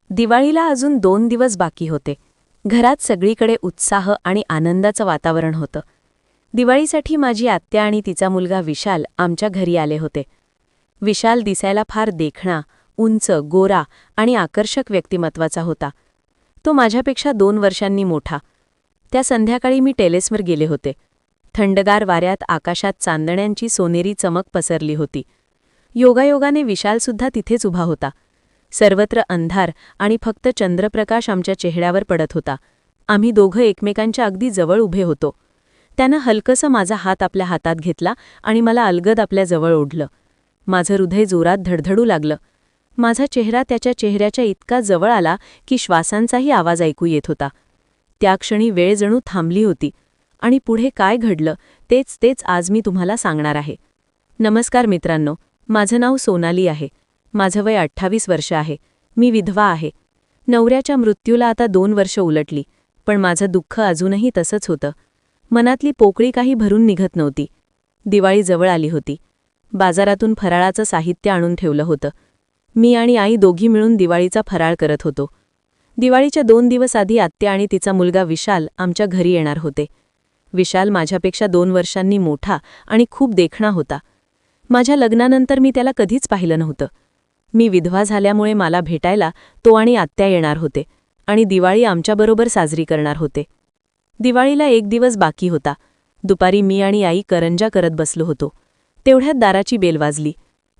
दिवाळीला अजून 2 दिवस बाकी होते. घरात सगळीकडे उत्साह आणि आनंदाचं वातावरण होतं. दिवाळीसाठी माझी आत्या आणि तिचा मुलगा विशाल आमच्या घरी आले होते. विशाल दिसायला फार देखणा, उंच, गोरा आणि आकर्षक व्यक्तिमत्वाचा होता. तो माझ्यापेक्षा 2 वर्षांनी मोठा. त्या संध्याकाळी मी टेरेसवर गेले होते. थंडगार वाऱ्यात आकाशात चांदण्यांची सोनेरी चमक पसरली होती. योगायोगाने विशालसुद्धा तिथेच उभा होता. सर्वत्र अंधार आणि फक्त चंद्रप्रकाश आमच्या चेहऱ्यावर पडत होता. आम्ही दोघं एकमेकांच्या अगदी जवळ उभे होतो. त्यानं हलकंसं माझा हात आपल्या हातात घेतला आणि मला अलगद आपल्या जवळ ओढलं. माझं हृदय जोरात धडधडू लागलं. माझा चेहरा त्याच्या चेहऱ्याच्या इतका जवळ आला की श्वासांचाही आवाज ऐकू येत होता. त्या क्षणी वेळ जणू थांबली होती आणि पुढे काय घडलं तेच आज मी तुम्हाला सांगणार आहे. नमस्कार मित्रांनो, माझं नाव सोनाली आहे. माझं वय 28 वर्ष आहे. मी विधवा आहे. नवऱ्याच्या मृत्यूला आता 2 वर्ष उलटली, पण माझं दुःख अजूनही तसंच होतं. मनातली पोकळी काही भरून निघत नव्हती. दिवाळी जवळ आली होती. बाजारातून फराळाचं साहित्य आणून ठेवलं होतं. मी आणि आई दोघी मिळून दिवाळीचा फराळ करत होतो. दिवाळीच्या 2 दिवस आधी आत्या आणि तिचा मुलगा विशाल आमच्या घरी येणार होते. विशाल माझ्यापेक्षा 2 वर्षांनी मोठा आणि खूप देखणा होता. माझ्या लग्नानंतर मी त्याला कधीच पाहिलं नव्हतं. मी विधवा झाल्यामुळे मला भेटायला तो आणि आत्या येणार होते आणि दिवाळी आमच्याबरोबर साजरी करणार होते. दिवाळीला 1 दिवस बाकी होता. दुपारी मी आणि आई करंजा करत बसलो होतो. तेवढ्यात दाराची बेल वाजली.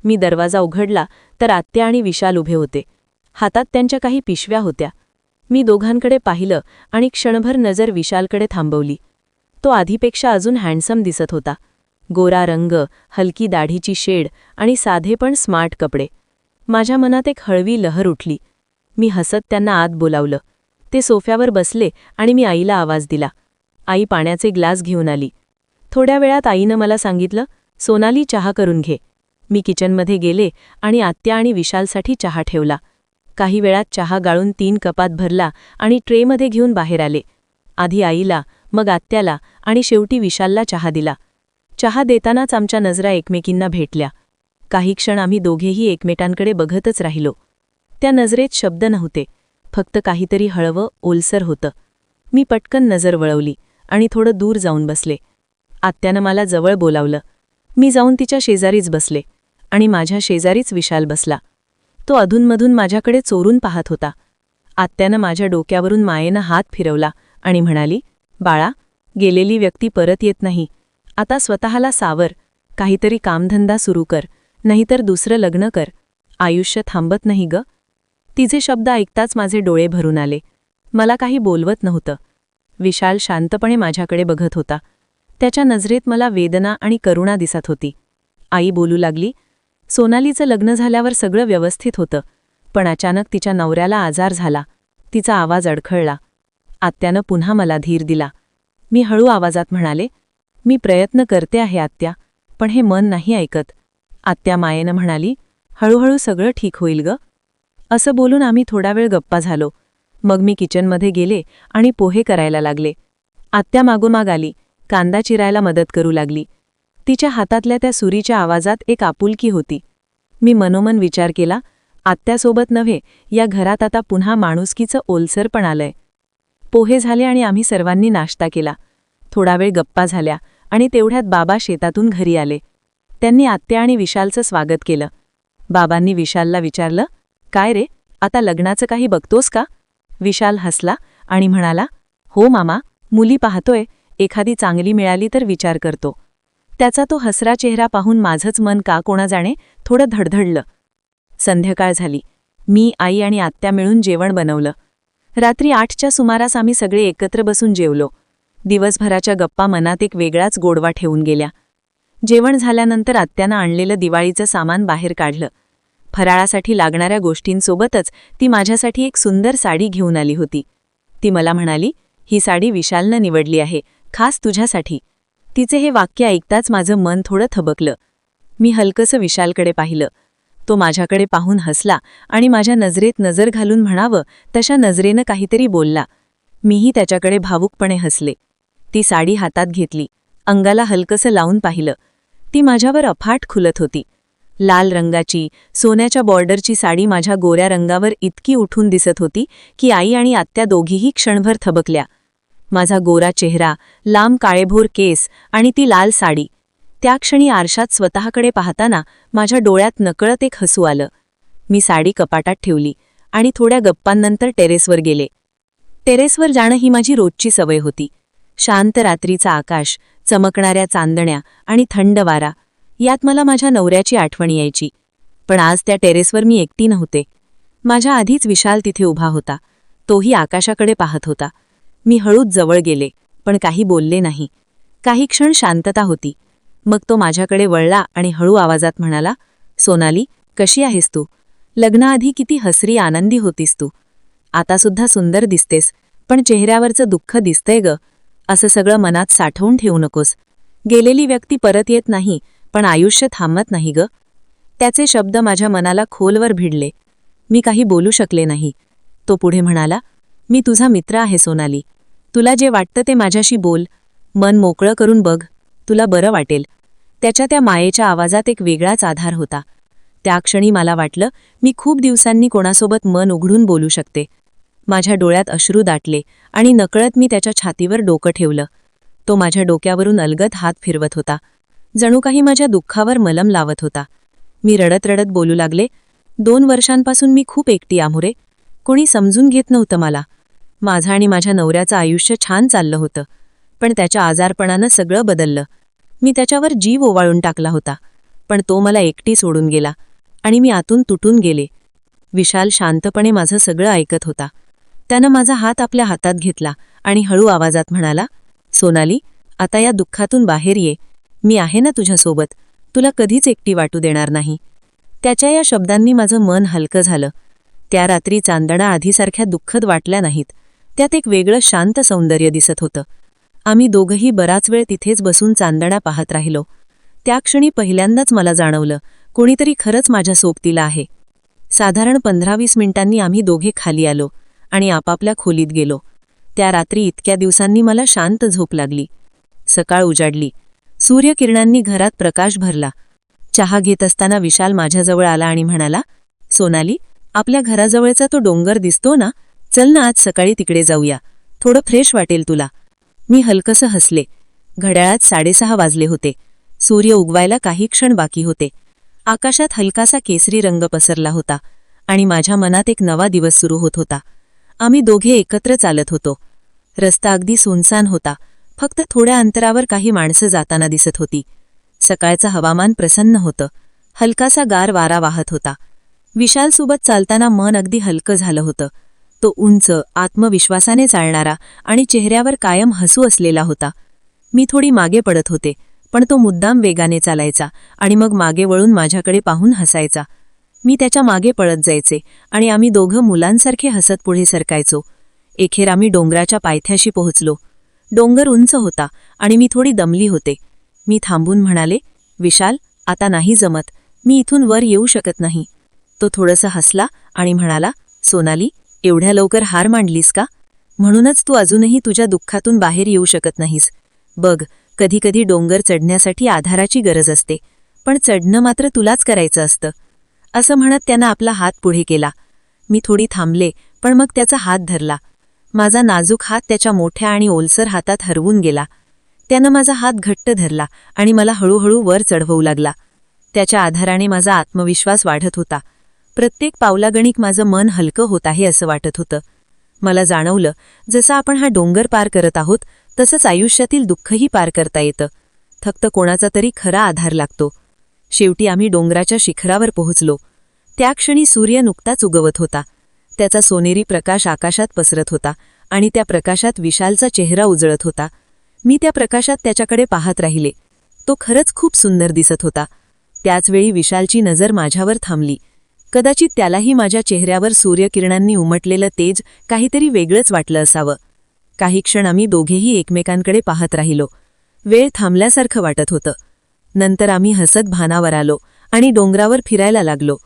मी दरवाजा उघडला तर आत्या आणि विशाल उभे होते. हातात त्यांच्या काही पिशव्या होत्या. मी दोघांकडे पाहिलं आणि क्षणभर नजर विशालकडे थांबवली. तो आधीपेक्षा अजून हँडसम दिसत होता. गोरा रंग, हलकी दाढीची शेड आणि साधे पण स्मार्ट कपडे. माझ्या मनात एक हळवी लहर उठली. मी हसत त्यांना आत बोलावलं. ते सोफ्यावर बसले आणि मी आईला आवाज दिला. आई पाण्याचे ग्लास घेऊन आली. थोड्या वेळात आईनं मला सांगितलं, सोनाली, चहा करून घे. मी किचनमध्ये गेले आणि आत्या आणि विशालसाठी चहा ठेवला. काही वेळात चहा गाळून 3 कपात भरला आणि ट्रेमध्ये घेऊन बाहेर आले. आधी आईला, मग आत्याला आणि शेवटी विशालला चहा दिला. चहा देतानाच आमच्या नजरा एकमेकींना भेटल्या. काही क्षण आम्ही दोघेही एकमेकांकडे बघतच राहिलो. त्या नजरेत शब्द नव्हते, फक्त काहीतरी हळवं, ओलसर होतं. मी पटकन नजर वळवली आणि थोडं दूर जाऊन बसले. आत्यानं मला जवळ बोलावलं. मी जाऊन तिच्या शेजारीच बसले आणि माझ्या शेजारीच विशाल बसला. तो अधूनमधून माझ्याकडे चोरून पाहत होता. आत्यानं माझ्या डोक्यावरून मायेनं हात फिरवला आणि म्हणाली, बाळा, गेलेली व्यक्ती परत येत नाही. आता स्वतःला सावर, काहीतरी कामधंदा सुरू कर, नाहीतर दुसरं लग्न कर. आयुष्य थांबत नाही ग. तिचे शब्द ऐकताच माझे डोळे भरून आले. मला काही बोलवत नव्हतं. विशाल शांतपणे माझ्याकडे बघत होता. त्याच्या नजरेत मला वेदना आणि करुणा दिसत होती. आई बोलू लागली, सोनालीचं लग्न झाल्यावर सगळं व्यवस्थित होतं, पण अचानक तिच्या नवऱ्याला आजार झाला. तिचा आवाज अडखळला. आत्यानं पुन्हा मला धीर दिला. मी हळू आवाजात म्हणाले, मी प्रयत्न करते आहे आत्या, पण हे मन नाही ऐकत. आत्या मायेनं म्हणाली, हळूहळू सगळं ठीक होईल ग. असं बोलून आम्ही थोडा वेळ गप्पा झालो. मग मी किचनमध्ये गेले आणि पोहे करायला लागले. आत्या मागोमाग आली, कांदा चिरायला मदत करू लागली. तिच्या हातातल्या त्या सुरीच्या आवाजात एक आपुलकी होती. मी मनोमन विचार केला, आत्यासोबत नव्हे, या घरात आता पुन्हा माणुसकीचं ओलसरपण आलंय. पोहे झाले आणि आम्ही सर्वांनी नाश्ता केला. थोडा वेळ गप्पा झाल्या आणि तेवढ्यात बाबा शेतातून घरी आले. त्यांनी आत्या आणि विशालचं स्वागत केलं. बाबांनी विशालला विचारलं, काय रे, आता लग्नाचं काही बघतोस का? विशाल हसला आणि म्हणाला, हो मामा, मुली पाहतोय, एखादी चांगली मिळाली तर विचार करतो. त्याचा तो हसरा चेहरा पाहून माझंच मन का कोणा जाणे थोडं धडधडलं. संध्याकाळ झाली. मी, आई आणि आत्या मिळून जेवण बनवलं. रात्री 8च्या सुमारास आम्ही सगळे एकत्र बसून जेवलो. दिवसभराच्या गप्पा मनात एक वेगळाच गोडवा ठेवून गेल्या. जेवण झाल्यानंतर आत्यानं आणलेलं दिवाळीचं सामान बाहेर काढलं. फराळासाठी लागणाऱ्या गोष्टींसोबतच ती माझ्यासाठी एक सुंदर साडी घेऊन आली होती. ती मला म्हणाली, ही साडी विशालनं निवडली आहे, खास तुझ्यासाठी. तिचे हे वाक्य ऐकताच माझं मन थोडं थबकलं. मी हलकसं विशालकडे पाहिलं. तो माझ्याकडे पाहून हसला आणि माझ्या नजरेत नजर घालून म्हणावं तशा नजरेनं काहीतरी बोलला. मीही त्याच्याकडे भावुकपणे हसले. ती साडी हातात घेतली. अंगाला हलकसं लावून पाहिलं. ती माझ्यावर अफाट खुलत होती. लाल रंगाची सोन्याच्या बॉर्डरची साडी माझ्या गोऱ्या रंगावर इतकी उठून दिसत होती की आई आणि आत्या दोघीही क्षणभर थबकल्या. माझा गोरा चेहरा, लांब काळेभोर केस आणि ती लाल साडी. त्या क्षणी आरशात स्वतःकडे पाहताना माझ्या डोळ्यात नकळत एक हसू आलं. मी साडी कपाटात ठेवली आणि थोड्या गप्पांनंतर टेरेसवर गेले. टेरेसवर जाणं ही माझी रोजची सवय होती. शांत रात्रीचा आकाश, चमकणाऱ्या चांदण्या आणि थंड वारा यात मला माझ्या नवऱ्याची आठवण यायची. पण आज त्या टेरेसवर मी एकटी नव्हते. माझ्या आधीच विशाल तिथे उभा होता. तोही आकाशाकडे पाहत होता. मी हळूच जवळ गेले, पण काही बोलले नाही. काही क्षण शांतता होती. मग तो माझ्याकडे वळला आणि हळू आवाजात म्हणाला, "सोनाली, कशी आहेस तू? लग्नाआधी किती हसरी आनंदी होतीस तू. आतासुद्धा सुंदर दिसतेस, पण चेहऱ्यावरचं दुःख दिसतंय ग. असं सगळं मनात साठवून ठेवू नकोस. गेलेली व्यक्ती परत येत नाही, पण आयुष्य थांबत नाही ग." त्याचे शब्द माझ्या मनाला खोलवर भिडले. मी काही बोलू शकले नाही. तो पुढे म्हणाला, "मी तुझा मित्र आहे सोनाली. तुला जे वाटतं ते माझ्याशी बोल. मन मोकळं करून बघ. तुला बरं वाटेल." त्याच्या त्या मायेच्या आवाजात एक वेगळाच आधार होता. त्या क्षणी मला वाटलं मी खूप दिवसांनी कोणासोबत मन उघडून बोलू शकते. माझ्या डोळ्यात अश्रू दाटले आणि नकळत मी त्याच्या छातीवर डोकं ठेवलं. तो माझ्या डोक्यावरून अलगद हात फिरवत होता. जणू काही माझ्या दुःखावर मलम लावत होता. मी रडत रडत बोलू लागले, "2 वर्षांपासून मी खूप एकटी आमुरे. कोणी समजून घेत नव्हतं मला. माझं आणि माझ्या नवऱ्याचं आयुष्य छान चाललं होतं, पण त्याच्या आजारपणानं सगळं बदललं. मी त्याच्यावर जीव ओवाळून टाकला होता, पण तो मला एकटी सोडून गेला आणि मी आतून तुटून गेले." विशाल शांतपणे माझं सगळं ऐकत होता. त्यानं माझा हात आपल्या हातात घेतला आणि हळू आवाजात म्हणाला, "सोनाली, आता या दुःखातून बाहेर ये. मी आहे ना तुझ्यासोबत. तुला कधीच एकटी वाटू देणार नाही." त्याच्या या शब्दांनी माझं मन हलकं झालं. त्या रात्री चांदणा आधीसारख्या दुःखद वाटल्या नाहीत. त्यात एक वेगळं शांत सौंदर्य दिसत होतं. आम्ही दोघंही बराच वेळ तिथेच बसून चांदणा पाहत राहिलो. त्या क्षणी पहिल्यांदाच मला जाणवलं, कोणीतरी खरंच माझ्या सोबतीला आहे. साधारण 15-20 मिनिटांनी आम्ही दोघे खाली आलो आणि आपापल्या खोलीत गेलो. त्या रात्री इतक्या दिवसांनी मला शांत झोप लागली. सकाळ उजाडली. सूर्यकिरणांनी घरात प्रकाश भरला. चहा घेत असताना विशाल माझ्याजवळ आला आणि म्हणाला, "सोनाली, आपल्या घराजवळचा तो डोंगर दिसतो ना? चल ना, आज सकाळी तिकडे जाऊया. थोडं फ्रेश वाटेल तुला." मी हलकसं हसले. घड्याळात 6:30 वाजले होते. सूर्य उगवायला काही क्षण बाकी होते. आकाशात हलकासा केसरी रंग पसरला होता आणि माझ्या मनात एक नवा दिवस सुरू होत होता. आम्ही दोघे एकत्र चालत होतो. रस्ता अगदी सुनसान होता. फक्त थोड्या अंतरावर काही माणसं जाताना दिसत होती. सकाळचं हवामान प्रसन्न होतं. हलकासा गार वारा वाहत होता. विशालसोबत चालताना मन अगदी हलकं झालं होतं. तो उंच, आत्मविश्वासाने चालणारा आणि चेहऱ्यावर कायम हसू असलेला होता. मी थोडी मागे पडत होते, पण तो मुद्दाम वेगाने चालायचा आणि मग मागे वळून माझ्याकडे पाहून हसायचा. मी त्याच्या मागे पळत जायचे आणि आम्ही दोघं मुलांसारखे हसत पुढे सरकायचो. एखेर आम्ही डोंगराच्या पायथ्याशी पोहोचलो. डोंगर उंच होता आणि मी थोडी दमली होते. मी थांबून म्हणाले, "विशाल, आता नाही जमत. मी इथून वर येऊ शकत नाही." तो थोडंसं हसला आणि म्हणाला, "सोनाली, एवढ्या लवकर हार मांडलीस का? म्हणूनच तू अजूनही तुझ्या दुःखातून बाहेर येऊ शकत नाहीस. बघ, कधीकधी डोंगर चढण्यासाठी आधाराची गरज असते, पण चढणं मात्र तुलाच करायचं असतं." असं म्हणत त्यानं आपला हात पुढे केला. मी थोडी थांबले, पण मग त्याचा हात धरला. माझा नाजूक हात त्याच्या मोठ्या आणि ओलसर हातात हरवून गेला. त्यानं माझा हात घट्ट धरला आणि मला हळूहळू वर चढवू लागला. त्याच्या आधाराने माझा आत्मविश्वास वाढत होता. प्रत्येक पावलागणिक माझं मन हलकं होत आहे असं वाटत होतं. मला जाणवलं, जसं आपण हा डोंगर पार करत आहोत, तसंच आयुष्यातील दुःखही पार करता येतं. फक्त कोणाचा तरी खरा आधार लागतो. शेवटी आम्ही डोंगराच्या शिखरावर पोहोचलो. त्या क्षणी सूर्य नुकताच उगवत होता. त्याचा सोनेरी प्रकाश आकाशात पसरत होता आणि त्या प्रकाशात विशालचा चेहरा उजळत होता. मी त्या प्रकाशात त्याच्याकडे पाहत राहिले. तो खरंच खूप सुंदर दिसत होता. त्याचवेळी विशालची नजर माझ्यावर थांबली. कदाचित त्यालाही माझ्या चेहऱ्यावर सूर्यकिरणांनी उमटलेलं तेज काहीतरी वेगळंच वाटलं असावं. काही क्षण आम्ही दोघेही एकमेकांकडे पाहत राहिलो. वेळ थांबल्यासारखं वाटत होतं. नंतर आम्ही हसत भानावर आलो आणि डोंगरावर फिरायला लागलो.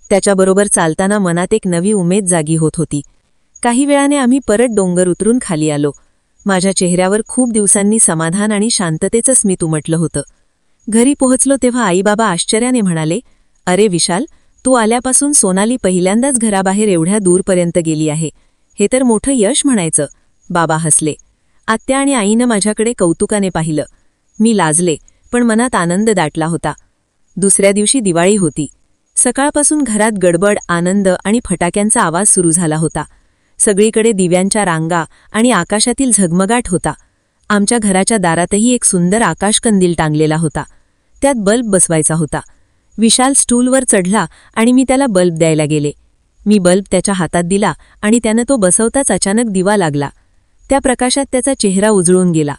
त्याच्याबरोबर चालताना मनात एक नवी उमेद जागी होत होती. काही वेळाने आम्ही परत डोंगर उतरून खाली आलो. माझ्या चेहऱ्यावर खूप दिवसांनी समाधान आणि शांततेचं स्मित उमटलं होतं. घरी पोहोचलो तेव्हा आईबाबा आश्चर्याने म्हणाले, अरे विशाल, तू आल्यापासून सोनाली पहिल्यांदाच घराबाहेर एवढ्या दूरपर्यंत गेली आहे. हे तर मोठं यश म्हणायचं. बाबा हसले. आत्या आणि आईनं माझ्याकडे कौतुकाने पाहिलं. मी लाजले, पण मनात आनंद दाटला होता. दुसऱ्या दिवशी दिवाळी होती. सकाळपासून घरात गडबड, आनंद आणि फटाक्यांचा आवाज सुरू झाला होता. सगळीकडे दिव्यांच्या रांगा आणि आकाशातील झगमगाट होता. आमच्या घराच्या दारातही एक सुंदर आकाशकंदील टांगलेला होता. त्यात बल्ब बसवायचा होता. विशाल स्टूलवर चढला आणि मी त्याला बल्ब द्यायला गेले. मी बल्ब त्याच्या हातात दिला आणि त्यानं तो बसवताच अचानक दिवा लागला. त्या प्रकाशात त्याचा चेहरा उजळून गेला.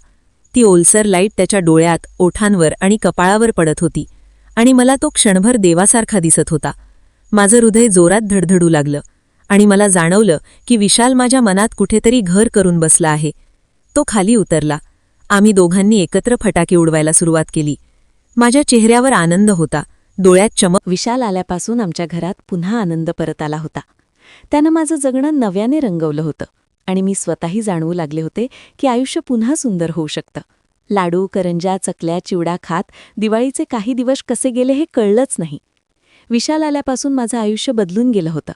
ती ओलसर लाईट त्याच्या डोळ्यात, ओठांवर आणि कपाळावर पडत होती आणि मला तो क्षणभर देवासारखा दिसत होता. माझं हृदय जोरात धडधडू लागलं आणि मला जाणवलं की विशाल माझ्या मनात कुठेतरी घर करून बसला आहे. तो खाली उतरला. आम्ही दोघांनी एकत्र फटाके उडवायला सुरुवात केली. माझ्या चेहऱ्यावर आनंद होता, डोळ्यात चमक. विशाल आल्यापासून आमच्या घरात पुन्हा आनंद परत आला होता. त्यानं माझं जगणं नव्याने रंगवलं होतं आणि मी स्वतःही जाणवू लागले होते की आयुष्य पुन्हा सुंदर होऊ शकतं. लाडू, करंज्या, चकल्या, चिवडा खात दिवाळीचे काही दिवस कसे गेले हे कळलंच नाही. विशाल आल्यापासून माझं आयुष्य बदलून गेलं होतं.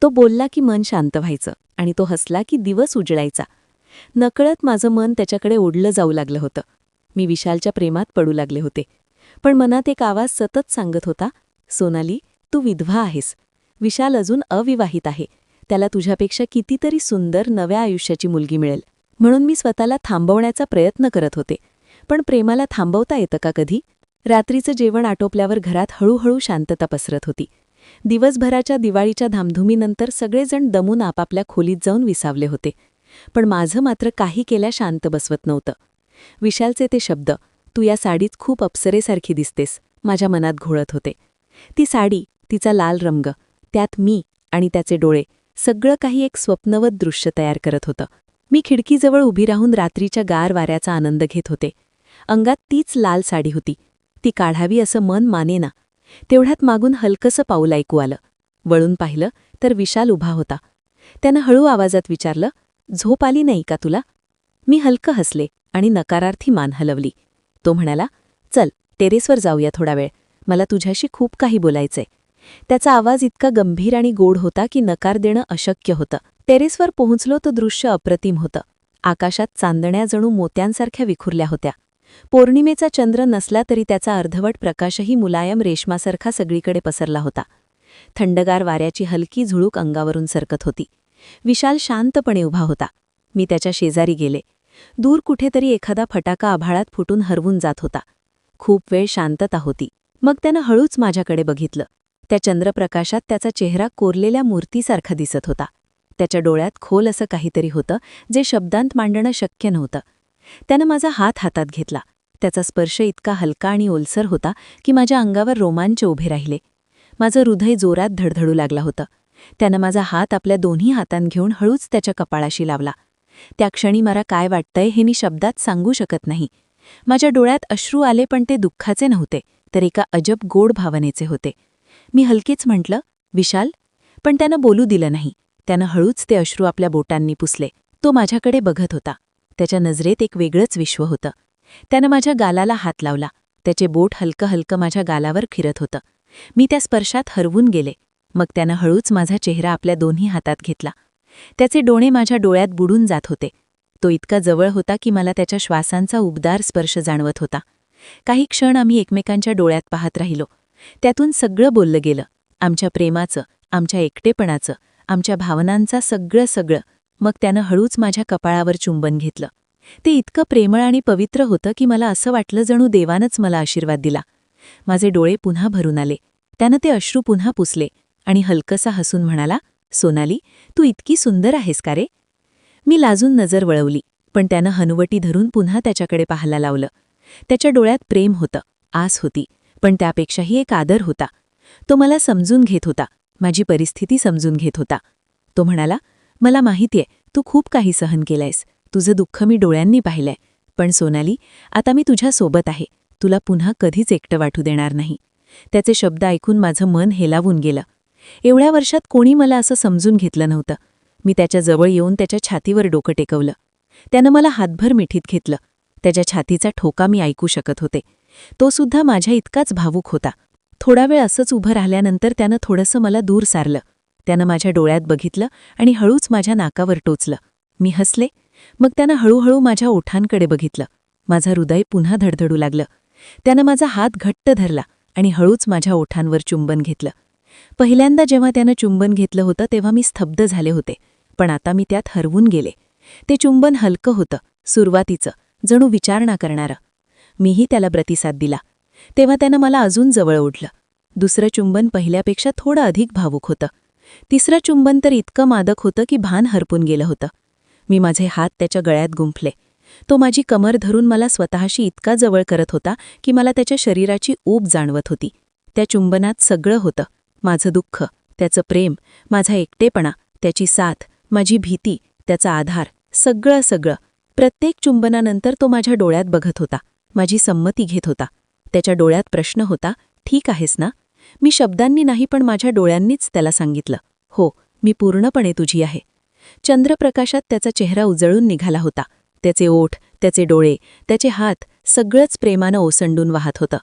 तो बोलला की मन शांत व्हायचं आणि तो हसला की दिवस उजळायचा. नकळत माझं मन त्याच्याकडे ओढलं जाऊ लागलं होतं. मी विशालच्या प्रेमात पडू लागले होते. पण मनात एक आवाज सतत सांगत होता, सोनाली, तू विधवा आहेस. विशाल अजून अविवाहित आहे. त्याला तुझ्यापेक्षा कितीतरी सुंदर नव्या आयुष्याची मुलगी मिळेल. म्हणून मी स्वतःला थांबवण्याचा प्रयत्न करत होते. पण प्रेमाला थांबवता येतं का कधी? रात्रीचं जेवण आटोपल्यावर घरात हळूहळू शांतता पसरत होती. दिवसभराच्या दिवाळीच्या धामधुमीनंतर सगळेजण दमून आपापल्या खोलीत जाऊन विसावले होते. पण माझं मात्र काही केल्या शांत बसवत नव्हतं. विशालचे ते शब्द, तू या साडीत खूप अप्सरेसारखी दिसतेस, माझ्या मनात घोळत होते. ती साडी, तिचा लाल रंग, त्यात मी आणि त्याचे डोळे, सगळं काही एक स्वप्नवत दृश्य तयार करत होतं. मी खिडकीजवळ उभी राहून रात्रीच्या गार वाऱ्याचा आनंद घेत होते. अंगात तीच लाल साडी होती. ती काढावी असं मन मानेना. तेवढ्यात मागून हलकसं पाऊल ऐकू आलं. वळून पाहिलं तर विशाल उभा होता. त्यानं हळू आवाजात विचारलं, झोप आली नाही का तुला? मी हलकं हसले आणि नकारार्थी मान हलवली. तो म्हणाला, चल टेरेसवर जाऊया थोडा वेळ, मला तुझ्याशी खूप काही बोलायचंय. त्याचा आवाज इतका गंभीर आणि गोड होता की नकार देणं अशक्य होतं. टेरेसवर पोहोचलो तर दृश्य अप्रतिम होतं. आकाशात चांदण्या जणू मोत्यांसारख्या विखुरल्या होत्या. पौर्णिमेचा चंद्र नसला तरी त्याचा अर्धवट प्रकाशही मुलायम रेशमासारखा सगळीकडे पसरला होता. थंडगार वाऱ्याची हलकी झुळूक अंगावरून सरकत होती. विशाल शांतपणे उभा होता. मी त्याच्या शेजारी गेले. दूर कुठेतरी एखादा फटाका आभाळात फुटून हरवून जात होता. खूप वेळ शांतता होती. मग त्यानं हळूच माझ्याकडे बघितलं. त्या चंद्रप्रकाशात त्याचा चेहरा कोरलेल्या मूर्तीसारखा दिसत होता. त्याच्या डोळ्यात खोल असं काहीतरी होतं जे शब्दांत मांडणं शक्य नव्हतं. त्यानं माझा हात हातात घेतला. त्याचा स्पर्श इतका हलका आणि ओलसर होता की माझ्या अंगावर रोमांच उभे राहिले. माझं हृदय जोरात धडधडू लागलं होतं. त्यानं माझा हात आपल्या दोन्ही हातांत घेऊन हळूच त्याच्या कपाळाशी लावला. त्या क्षणी मला काय वाटतंय हे मी शब्दात सांगू शकत नाही. माझ्या डोळ्यात अश्रू आले, पण ते दुःखाचे नव्हते, तर एका अजब गोड भावनेचे होते. मी हलकेच म्हटलं, विशाल, पण त्यानं बोलू दिलं नाही. त्यानं हळूच ते अश्रू आपल्या बोटांनी पुसले. तो माझ्याकडे बघत होता. त्याच्या नजरेत एक वेगळंच विश्व होतं. त्यानं माझ्या गालाला हात लावला. त्याचे बोट हलकं हलकं माझ्या गालावर फिरत होतं. मी त्या स्पर्शात हरवून गेले. मग त्यानं हळूच माझा चेहरा आपल्या दोन्ही हातात घेतला. त्याचे डोळे माझ्या डोळ्यात बुडून जात होते. तो इतका जवळ होता की मला त्याच्या श्वासांचा उबदार स्पर्श जाणवत होता. काही क्षण आम्ही एकमेकांच्या डोळ्यात पाहत राहिलो. त्यातून सगळं बोललं गेलं. आमच्या प्रेमाचं, आमच्या एकटेपणाचं, आमच्या भावनांचा सगळं. मग त्यानं हळूच माझ्या कपाळावर चुंबन घेतलं. ते इतकं प्रेमळ आणि पवित्र होतं की मला असं वाटलं जणू देवानंच मला आशीर्वाद दिला. माझे डोळे पुन्हा भरून आले. त्यानं ते अश्रू पुन्हा पुसले आणि हलकसा हसून म्हणाला, सोनाली, तू इतकी सुंदर आहेस का रे? मी लाजून नजर वळवली, पण त्यानं हनुवटी धरून पुन्हा त्याच्याकडे पाहायला लावलं. त्याच्या डोळ्यात प्रेम होतं, आस होती, पण त्यापेक्षाही एक आदर होता. तो मला समजून घेत होता, माझी परिस्थिती समजून घेत होता. तो म्हणाला, मला माहितीये तू खूप काही सहन केलंयस, तुझं दुःख मी डोळ्यांनी पाहिलंय, पण सोनाली, आता मी तुझ्या सोबत आहे, तुला पुन्हा कधीच एकटं वाटू देणार नाही. त्याचे शब्द ऐकून माझं मन हेलावून गेलं. एवढ्या वर्षात कोणी मला असं समजून घेतलं नव्हतं. मी त्याच्या जवळ येऊन त्याच्या छातीवर डोकं टेकवलं. त्यानं मला हातभर मिठीत घेतलं. त्याच्या छातीचा ठोका मी ऐकू शकत होते. तो सुद्धा माझ्या इतकाच भावूक होता. थोडा वेळ असंच उभं राहिल्यानंतर त्यानं थोडंसं मला दूर सारलं. त्यानं माझ्या डोळ्यात बघितलं आणि हळूच माझ्या नाकावर टोचलं. मी हसले. मग त्यानं हळूहळू माझ्या ओठांकडे बघितलं. माझं हृदय पुन्हा धडधडू लागलं. त्यानं माझा हात घट्ट धरला आणि हळूच माझ्या ओठांवर चुंबन घेतलं. पहिल्यांदा जेव्हा त्यानं चुंबन घेतलं होतं तेव्हा मी स्तब्ध झाले होते, पण आता मी त्यात हरवून गेले. ते चुंबन हलकं होतं, सुरुवातीचं, जणू विचारणा करणारं. मीही त्याला प्रतिसाद दिला. तेव्हा त्यानं मला अजून जवळ ओढलं. दुसरं चुंबन पहिल्यापेक्षा थोडं अधिक भावूक होतं. तिसरं चुंबन तर इतकं मादक होतं की भान हरपून गेलं होतं. मी माझे हात त्याच्या गळ्यात गुंफले. तो माझी कमर धरून मला स्वतःशी इतका जवळ करत होता की मला त्याच्या शरीराची ऊब जाणवत होती. त्या चुंबनात सगळं होतं. माझं दुःख, त्याचं प्रेम, माझा एकटेपणा, त्याची साथ, माझी भीती, त्याचा आधार, सगळं. प्रत्येक चुंबनानंतर तो माझ्या डोळ्यात बघत होता, माझी संमती घेत होता. त्याच्या डोळ्यात प्रश्न होता, ठीक आहेस ना? मी शब्दांनी नाही पण माझ्या डोळ्यांनीच त्याला सांगितलं, हो, मी पूर्णपणे तुझी आहे. चंद्रप्रकाशात त्याचा चेहरा उजळून निघाला होता. त्याचे ओठ, त्याचे डोळे, त्याचे हात, सगळंच प्रेमानं ओसंडून वाहत होतं.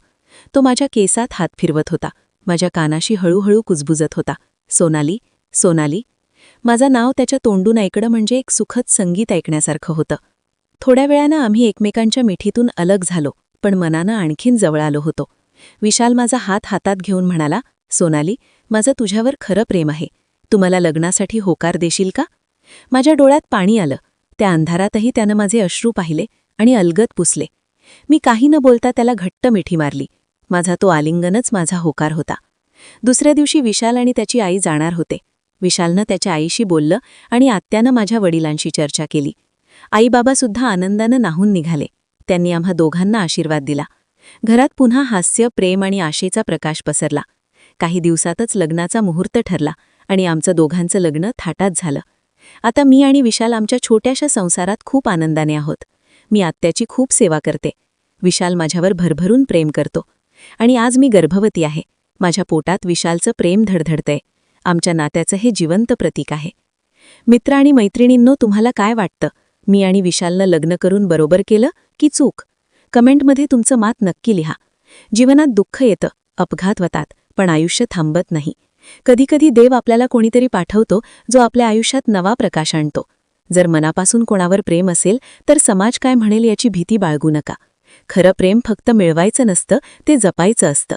तो माझ्या केसात हात फिरवत होता, माझ्या कानाशी हळूहळू कुजबुजत होता, सोनाली, सोनाली. माझं नाव त्याच्या तोंडून ऐकणं म्हणजे एक सुखद संगीत ऐकण्यासारखं होतं. थोड्या वेळानं आम्ही एकमेकांच्या मिठीतून अलग झालो, पण मनानं आणखीन जवळ आलो होतो. विशाल माझा हात हातात घेऊन म्हणाला, सोनाली, माझं तुझ्यावर खरं प्रेम आहे. तू मला लग्नासाठी होकार देशील का? माझ्या डोळ्यात पाणी आलं. त्या अंधारातही त्यानं माझे अश्रू पाहिले आणि अलगद पुसले. मी काही न बोलता त्याला घट्ट मिठी मारली. माझा तो आलिंगनच माझा होकार होता. दुसऱ्या दिवशी विशाल आणि त्याची आई जाणार होते. विशालनं त्याच्या आईशी बोललं आणि आत्यानं माझ्या वडिलांशी चर्चा केली. आईबाबासुद्धा आनंदानं नाहून निघाले. त्यांनी आम्हा दोघांना आशीर्वाद दिला. घरात पुन्हा हास्य, प्रेम आणि आशेचा प्रकाश पसरला. काही दिवसातच लग्नाचा मुहूर्त ठरला आणि आमचं दोघांचं लग्न थाटात झालं. आता मी आणि विशाल आमच्या छोट्याशा संसारात खूप आनंदाने आहोत. मी आत्याची खूप सेवा करते. विशाल माझ्यावर भरभरून प्रेम करतो. आणि आज मी गर्भवती आहे. माझ्या पोटात विशालचं प्रेम धडधडतंय. आमच्या नात्याचं हे जिवंत प्रतीक आहे. मित्र आणि मैत्रिणींनो, तुम्हाला काय वाटतं? मी आणि विशालनं लग्न करून बरोबर केलं की चूक? कमेंटमध्ये तुमचं मत नक्की लिहा. जीवनात दुःख येतं, अपघात होतात, पण आयुष्य थांबत नाही. कधीकधी देव आपल्याला कोणीतरी पाठवतो जो आपल्या आयुष्यात नवा प्रकाश आणतो. जर मनापासून कोणावर प्रेम असेल तर समाज काय म्हणेल याची भीती बाळगू नका. खरं प्रेम फक्त मिळवायचं नसतं, ते जपायचं असतं.